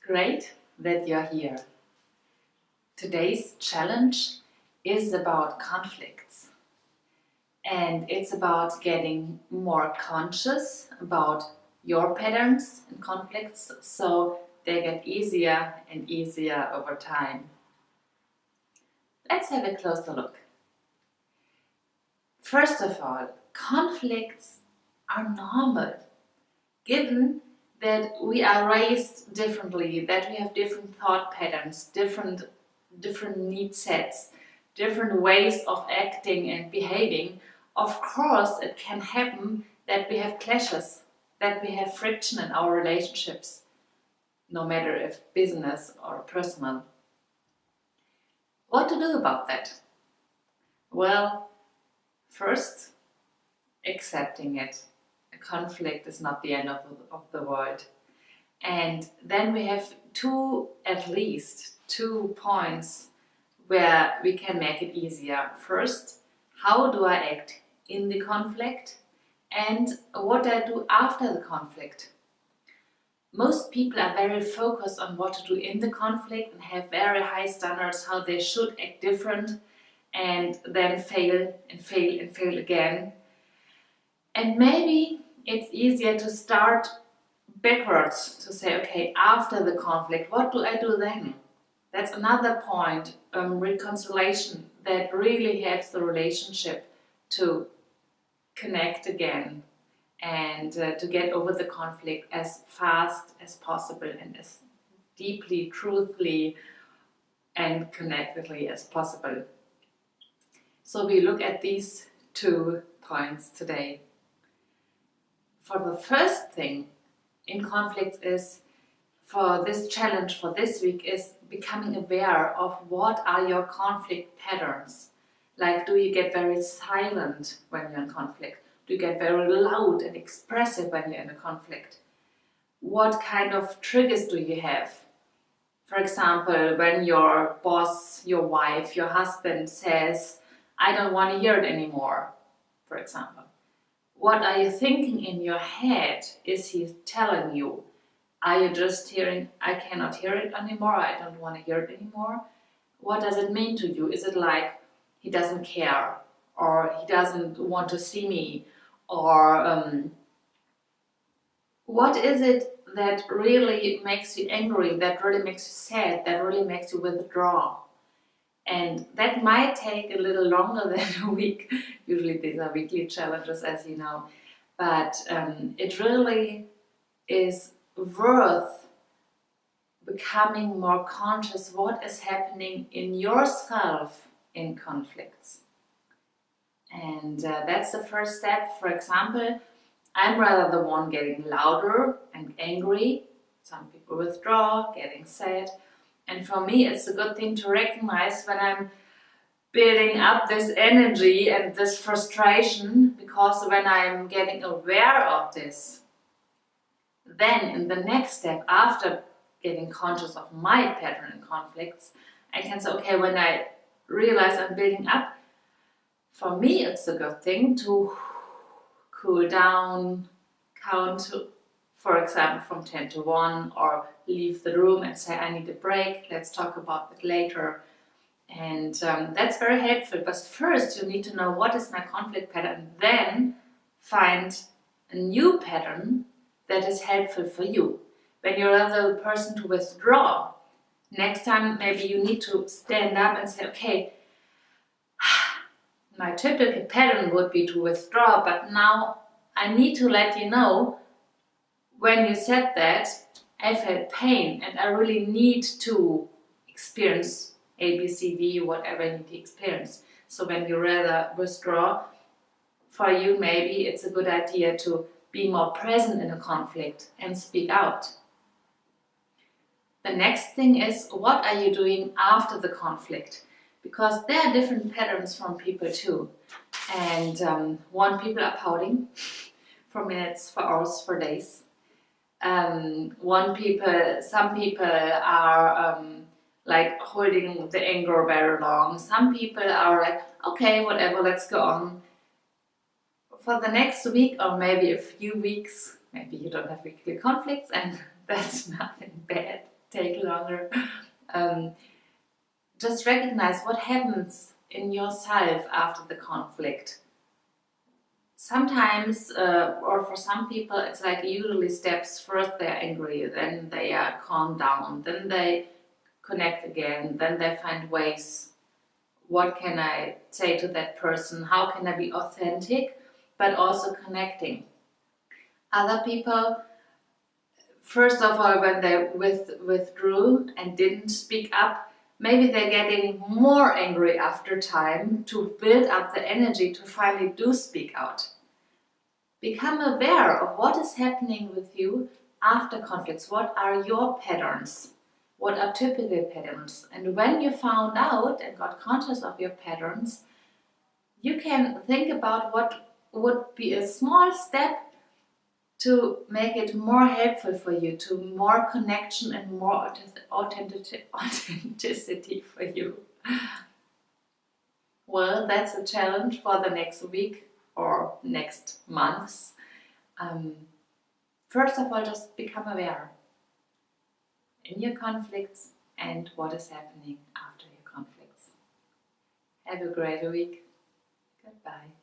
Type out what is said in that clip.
Great that you're here. Today's challenge is about conflicts, and it's about getting more conscious about your patterns and conflicts so they get easier and easier over time. Let's have a closer look. First of all, conflicts are normal, given that we are raised differently, that we have different thought patterns, different need sets, different ways of acting and behaving. Of course, it can happen that we have clashes, that we have friction in our relationships, no matter if business or personal. What to do about that? Well, first, accepting it. A conflict is not the end of the world. And then we have at least two points where we can make it easier. First, how do I act in the conflict, and what I do after the conflict. Most people are very focused on what to do in the conflict and have very high standards how they should act different, and then fail and fail and fail again. And maybe it's easier to start backwards, to say, okay, after the conflict, what do I do then? That's another point, reconciliation, that really helps the relationship to connect again and to get over the conflict as fast as possible and as deeply, truthfully and connectedly as possible. So we look at these 2 points today. For the first thing in conflicts is, for this challenge for this week, is becoming aware of what are your conflict patterns. Like, do you get very silent when you're in conflict? Do you get very loud and expressive when you're in a conflict? What kind of triggers do you have? For example, when your boss, your wife, your husband says, I don't want to hear it anymore, for example. What are you thinking in your head? Is he telling you? Are you just hearing, I cannot hear it anymore, I don't want to hear it anymore? What does it mean to you? Is it like he doesn't care, or he doesn't want to see me, or what is it that really makes you angry, that really makes you sad, that really makes you withdraw? And that might take a little longer than a week. Usually these are weekly challenges, as you know. But it really is worth becoming more conscious what is happening in yourself in conflicts. And that's the first step. For example, I'm rather the one getting louder and angry. Some people withdraw, getting sad. And for me, it's a good thing to recognize when I'm building up this energy and this frustration, because when I'm getting aware of this, then in the next step, after getting conscious of my pattern in conflicts, I can say, okay, when I realize I'm building up, for me it's a good thing to cool down, count, for example, from 10 to 1, or leave the room and say, I need a break, let's talk about it later. And that's very helpful. But first you need to know what is my conflict pattern, then find a new pattern that is helpful for you. When you're rather the person to withdraw, next time maybe you need to stand up and say, okay, my typical pattern would be to withdraw, but now I need to let you know, when you said that, I felt pain and I really need to experience A, B, C, D, whatever you need to experience. So when you rather withdraw, for you maybe it's a good idea to be more present in a conflict and speak out. The next thing is, what are you doing after the conflict? Because there are different patterns from people too. And one people are pouting for minutes, for hours, for days. Some people are like holding the anger very long. Some people are like, okay, whatever, let's go on. For the next week or maybe a few weeks, maybe you don't have weekly conflicts, and that's nothing bad. take longer. Just recognize what happens in yourself after the conflict. Sometimes, or for some people, it's like usually steps. First they're angry, then they are calmed down, then they connect again, then they find ways. What can I say to that person? How can I be authentic, but also connecting? Other people, first of all, when they withdrew and didn't speak up, maybe they're getting more angry after time to build up the energy to finally do speak out. Become aware of what is happening with you after conflicts. What are your patterns? What are typical patterns? And when you found out and got conscious of your patterns, you can think about what would be a small step to make it more helpful for you, to more connection and more authenticity for you. Well, that's a challenge for the next week or next months. First of all, just become aware in your conflicts and what is happening after your conflicts. Have a great week. Goodbye.